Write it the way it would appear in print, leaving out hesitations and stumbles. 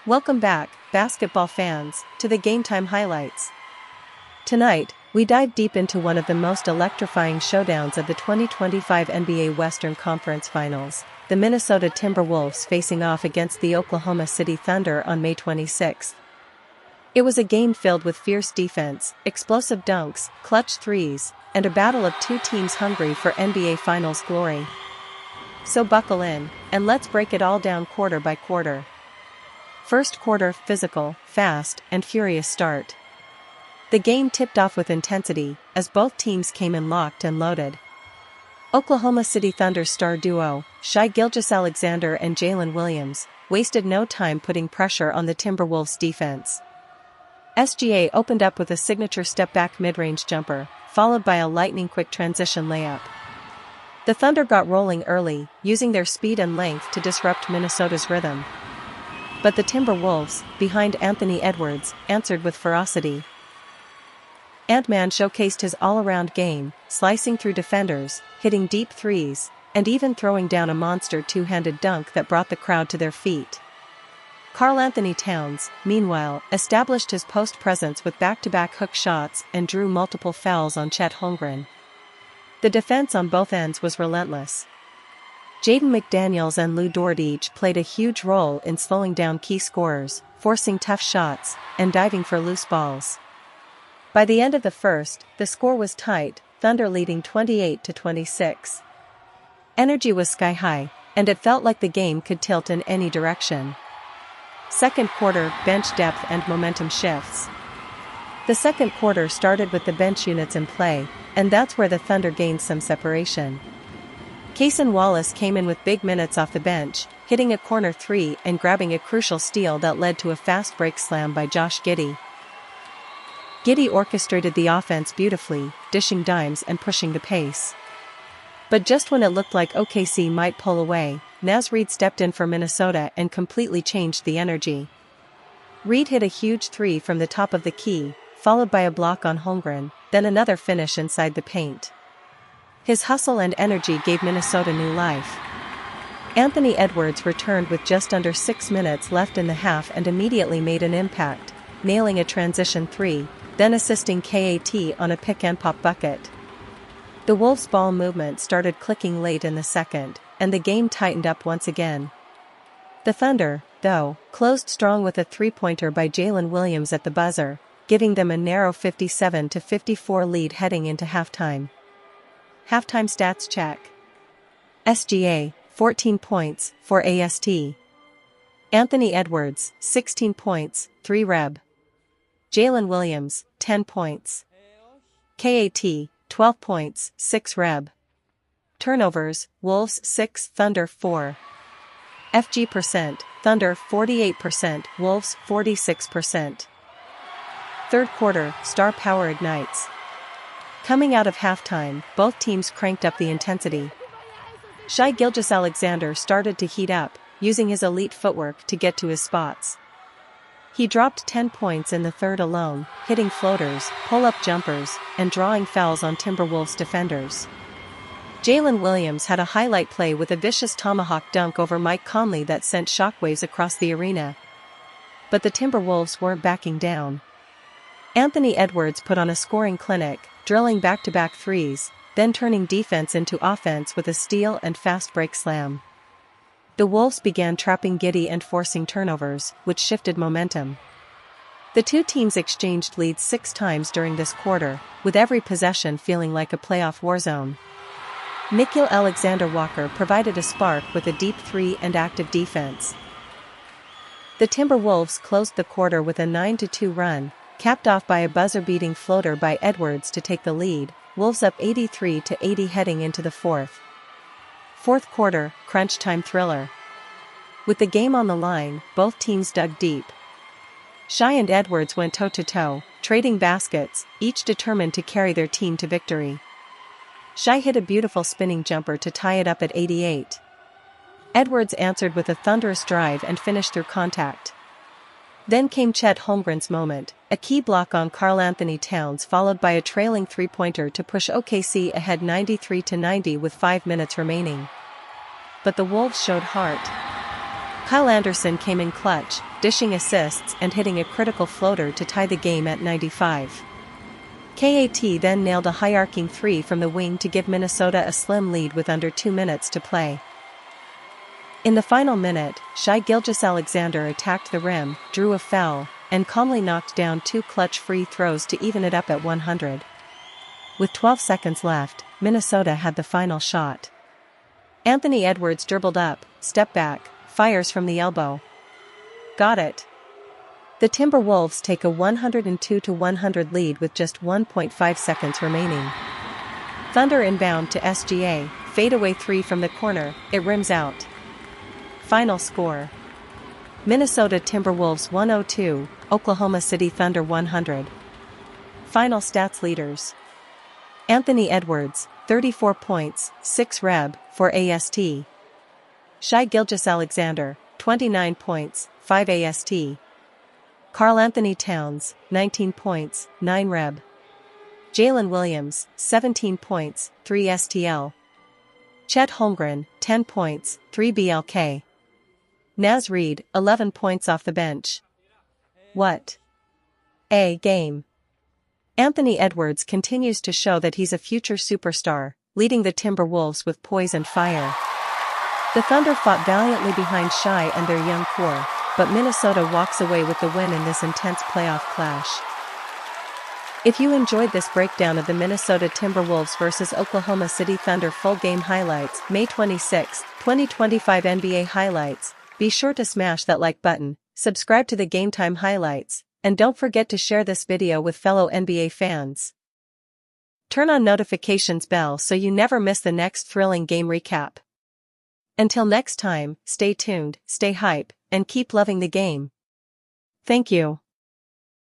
Welcome back, basketball fans, to the Game Time highlights. Tonight, we dive deep into one of the most electrifying showdowns of the 2025 NBA Western Conference Finals, the Minnesota Timberwolves facing off against the Oklahoma City Thunder on May 26. It was a game filled with fierce defense, explosive dunks, clutch threes, and a battle of two teams hungry for NBA Finals glory. So buckle in, and let's break it all down quarter by quarter. First quarter, physical, fast, and furious start. The game tipped off with intensity, as both teams came in locked and loaded. Oklahoma City Thunder's star duo, Shai Gilgeous-Alexander and Jalen Williams, wasted no time putting pressure on the Timberwolves' defense. SGA opened up with a signature step-back mid-range jumper, followed by a lightning-quick transition layup. The Thunder got rolling early, using their speed and length to disrupt Minnesota's rhythm. But the Timberwolves, behind Anthony Edwards, answered with ferocity. Ant-Man showcased his all-around game, slicing through defenders, hitting deep threes, and even throwing down a monster two-handed dunk that brought the crowd to their feet. Karl-Anthony Towns, meanwhile, established his post presence with back-to-back hook shots and drew multiple fouls on Chet Holmgren. The defense on both ends was relentless. Jaden McDaniels and Lou Dort each played a huge role in slowing down key scorers, forcing tough shots, and diving for loose balls. By the end of the first, the score was tight, Thunder leading 28-26. Energy was sky high, and it felt like the game could tilt in any direction. Second quarter, bench depth and momentum shifts. The second quarter started with the bench units in play, and that's where the Thunder gained some separation. Cason Wallace came in with big minutes off the bench, hitting a corner three and grabbing a crucial steal that led to a fast break slam by Josh Giddey. Giddey orchestrated the offense beautifully, dishing dimes and pushing the pace. But just when it looked like OKC might pull away, Naz Reid stepped in for Minnesota and completely changed the energy. Reid hit a huge three from the top of the key, followed by a block on Holmgren, then another finish inside the paint. His hustle and energy gave Minnesota new life. Anthony Edwards returned with just under 6 minutes left in the half and immediately made an impact, nailing a transition three, then assisting KAT on a pick-and-pop bucket. The Wolves' ball movement started clicking late in the second, and the game tightened up once again. The Thunder, though, closed strong with a three-pointer by Jalen Williams at the buzzer, giving them a narrow 57-54 lead heading into halftime. Halftime stats check. SGA, 14 points, 4 AST. Anthony Edwards, 16 points, 3 reb. Jalen Williams, 10 points. KAT, 12 points, 6 reb. Turnovers, Wolves 6, Thunder 4. FG%, Thunder 48%, Wolves 46%. Third quarter, star power ignites. Coming out of halftime, both teams cranked up the intensity. Shai Gilgeous-Alexander started to heat up, using his elite footwork to get to his spots. He dropped 10 points in the third alone, hitting floaters, pull-up jumpers, and drawing fouls on Timberwolves defenders. Jalen Williams had a highlight play with a vicious tomahawk dunk over Mike Conley that sent shockwaves across the arena. But the Timberwolves weren't backing down. Anthony Edwards put on a scoring clinic, drilling back-to-back threes, then turning defense into offense with a steal and fast break slam. The Wolves began trapping Giddey and forcing turnovers, which shifted momentum. The two teams exchanged leads 6 times during this quarter, with every possession feeling like a playoff war zone. Nickeil Alexander-Walker provided a spark with a deep three and active defense. The Timberwolves closed the quarter with a 9-2 run, capped off by a buzzer-beating floater by Edwards to take the lead, Wolves up 83-80 heading into the fourth. Fourth quarter, crunch time thriller. With the game on the line, both teams dug deep. Shai and Edwards went toe-to-toe, trading baskets, each determined to carry their team to victory. Shai hit a beautiful spinning jumper to tie it up at 88. Edwards answered with a thunderous drive and finished through contact. Then came Chet Holmgren's moment, a key block on Karl-Anthony Towns followed by a trailing three-pointer to push OKC ahead 93-90 with 5 minutes remaining. But the Wolves showed heart. Kyle Anderson came in clutch, dishing assists and hitting a critical floater to tie the game at 95. KAT then nailed a high-arcing three from the wing to give Minnesota a slim lead with under 2 minutes to play. In the final minute, Shai Gilgeous-Alexander attacked the rim, drew a foul, and calmly knocked down 2 clutch free throws to even it up at 100. With 12 seconds left, Minnesota had the final shot. Anthony Edwards dribbled up, stepped back, fires from the elbow. Got it. The Timberwolves take a 102-100 lead with just 1.5 seconds remaining. Thunder inbound to SGA, fadeaway three from the corner, it rims out. Final score: Minnesota Timberwolves 102, Oklahoma City Thunder 100. Final stats leaders: Anthony Edwards, 34 points, 6 reb, 4 AST. Shai Gilgeous-Alexander, 29 points, 5 AST. Karl Anthony Towns, 19 points, 9 reb. Jalen Williams, 17 points, 3 STL. Chet Holmgren, 10 points, 3 BLK. Naz Reid, 11 points off the bench. What a game! Anthony Edwards continues to show that he's a future superstar, leading the Timberwolves with poise and fire. The Thunder fought valiantly behind Shai and their young core, but Minnesota walks away with the win in this intense playoff clash. If you enjoyed this breakdown of the Minnesota Timberwolves vs Oklahoma City Thunder full game highlights, May 26, 2025 NBA highlights, be sure to smash that like button, subscribe to the Game Time highlights, and don't forget to share this video with fellow NBA fans. Turn on notifications bell so you never miss the next thrilling game recap. Until next time, stay tuned, stay hype, and keep loving the game. Thank you.